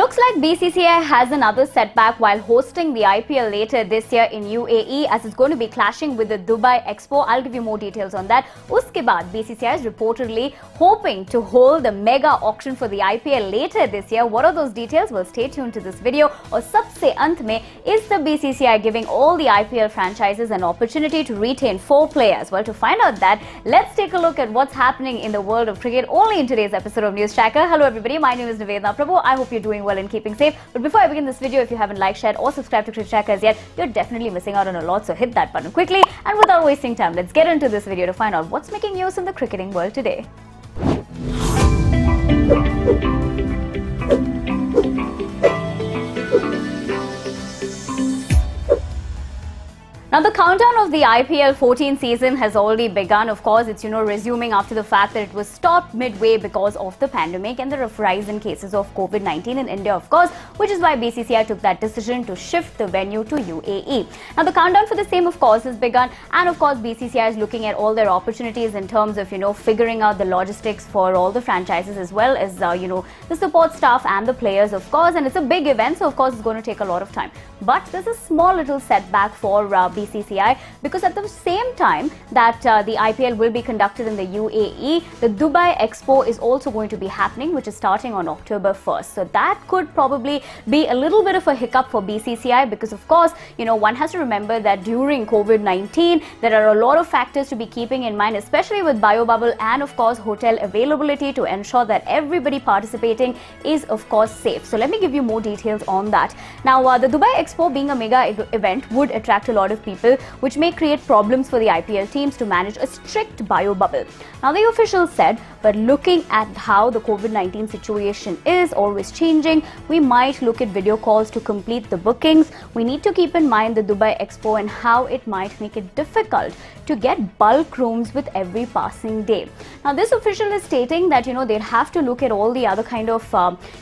Looks like BCCI has another setback while hosting the IPL later this year in UAE, as it's going to be clashing with the Dubai Expo. I'll give you more details on that. Uske baad, BCCI is reportedly hoping to hold the mega auction for the IPL later this year. What are those details? Well, stay tuned to this video. Aur sabse ant mein, is the BCCI giving all the IPL franchises an opportunity to retain 4 players? Well, to find out that, let's take a look at what's happening in the world of cricket only in today's episode of News Tracker. Hello everybody, my name is Nivedna Prabhu. I hope you're doing well and keeping safe. But before I begin this video, if you haven't liked, shared or subscribed to Cricket Tracker as yet, you're definitely missing out on a lot, so hit that button quickly. And without wasting time, let's get into this video to find out what's making news in the cricketing world today. Now, the countdown of the IPL 14 season has already begun. Of course, it's, resuming after the fact that it was stopped midway because of the pandemic and the rise in cases of COVID-19 in India, of course, which is why BCCI took that decision to shift the venue to UAE. Now, the countdown for the same, of course, has begun. And, of course, BCCI is looking at all their opportunities in terms of, figuring out the logistics for all the franchises as well as, the support staff and the players, of course. And it's a big event, so, of course, it's going to take a lot of time. But there's a small little setback for BCCI, because at the same time that the IPL will be conducted in the UAE, the Dubai Expo is also going to be happening, which is starting on October 1st. So that could probably be a little bit of a hiccup for BCCI, because of course, one has to remember that during COVID-19, there are a lot of factors to be keeping in mind, especially with biobubble and of course hotel availability, to ensure that everybody participating is of course safe. So let me give you more details on that. Now, the Dubai Expo being a mega event would attract a lot of people, which may create problems for the IPL teams to manage a strict bio bubble. Now, the officials said, but looking at how the COVID-19 situation is always changing, we might look at video calls to complete the bookings. We need to keep in mind the Dubai Expo and how it might make it difficult to get bulk rooms with every passing day. Now, this official is stating that, they'd have to look at all the other kind of,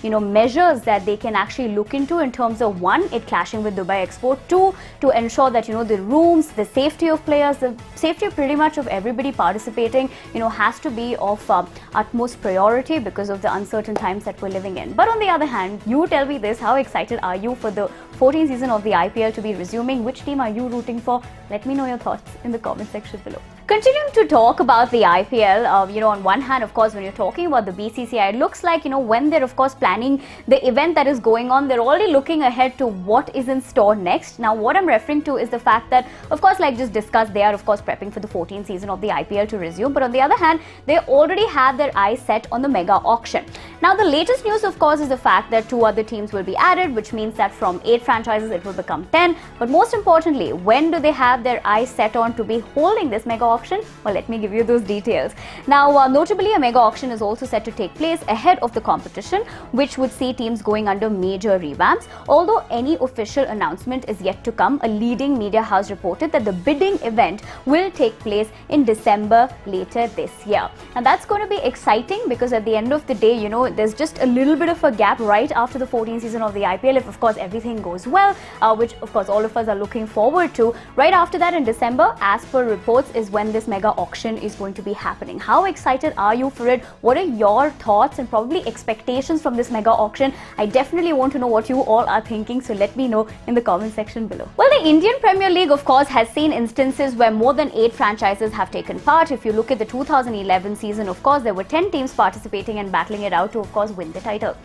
measures that they can actually look into in terms of, 1, it clashing with Dubai Expo, 2, to ensure that, the rooms, the safety of players, the safety pretty much of everybody participating, has to be of utmost priority because of the uncertain times that we're living in. But on the other hand, you tell me this, how excited are you for the 14th season of the IPL to be resuming? Which team are you rooting for? Let me know your thoughts in the comment section below. Continuing to talk about the IPL, on one hand, of course, when you're talking about the BCCI, it looks like, when they're, of course, planning the event that is going on, they're already looking ahead to what is in store next. Now, what I'm referring to is the fact that, of course, like just discussed, they are, of course, prepping for the 14th season of the IPL to resume. But on the other hand, they already have their eyes set on the mega auction. Now, the latest news, of course, is the fact that 2 other teams will be added, which means that from 8 franchises, it will become 10. But most importantly, when do they have their eyes set on to be holding this mega auction? Well, let me give you those details. Now, notably, a mega auction is also set to take place ahead of the competition, which would see teams going under major revamps. Although any official announcement is yet to come, a leading media house reported that the bidding event will take place in December later this year. And that's going to be exciting because at the end of the day, there's just a little bit of a gap right after the 14th season of the IPL, if of course everything goes well, which of course all of us are looking forward to. Right after that in December, as per reports, is when this mega auction is going to be happening. How excited are you for it? What are your thoughts and probably expectations from this mega auction? I definitely want to know what you all are thinking, so let me know in the comment section below. Well, the Indian Premier League, of course, has seen instances where more than 8 franchises have taken part. If you look at the 2011 season, of course, there were 10 teams participating and battling it out to, of course, win the title.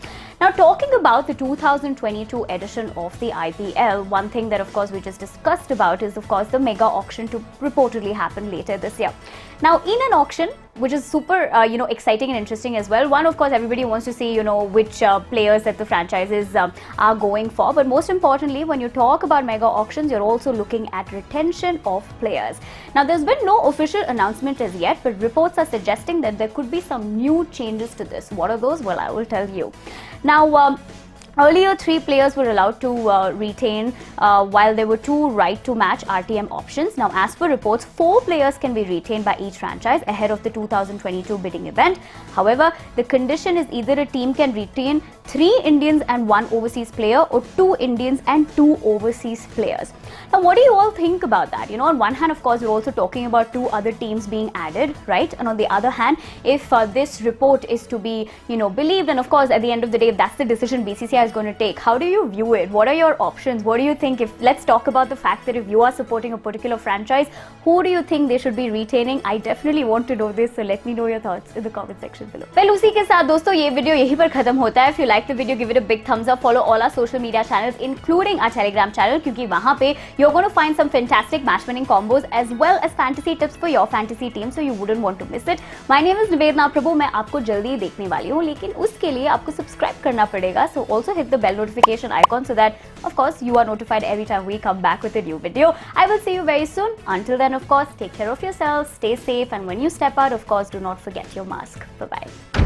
Now, talking about the 2022 edition of the IPL, one thing that, of course, we just discussed about is, of course, the mega auction to reportedly happen later this year. Now, in an auction, which is super, exciting and interesting as well. One, of course, everybody wants to see, which players that the franchises are going for. But most importantly, when you talk about mega auctions, you're also looking at retention of players. Now, there's been no official announcement as yet, but reports are suggesting that there could be some new changes to this. What are those? Well, I will tell you. Now, earlier, 3 players were allowed to retain, while there were 2 right-to-match RTM options. Now, as per reports, 4 players can be retained by each franchise ahead of the 2022 bidding event. However, the condition is either a team can retain 3 Indians and 1 overseas player, or 2 Indians and 2 overseas players. Now, what do you all think about that? On one hand, of course, we're also talking about 2 other teams being added, right? And on the other hand, if this report is to be, believed, and of course, at the end of the day, if that's the decision BCCI is going to take? How do you view it? What are your options? What do you think? Let's talk about the fact that if you are supporting a particular franchise, who do you think they should be retaining? I definitely want to know this, so let me know your thoughts in the comment section below. Well, उसी के साथ दोस्तों ये video यहीं पर खत्म होता है. If you like the video, give it a big thumbs up. Follow all our social media channels, including our Telegram channel, क्योंकि वहाँ पे you're going to find some fantastic match winning combos as well as fantasy tips for your fantasy team, so you wouldn't want to miss it. My name is Nivedna Prabhu. मैं आपको जल्दी देखने वाली हूँ, लेकिन उसके लिए आपको सब्सक्राइब करना पड़ेगा. So also hit the bell notification icon so that of course you are notified every time we come back with a new video. I will see you very soon. Until then, of course, take care of yourselves, stay safe, and when you step out, of course, do not forget your mask. Bye bye.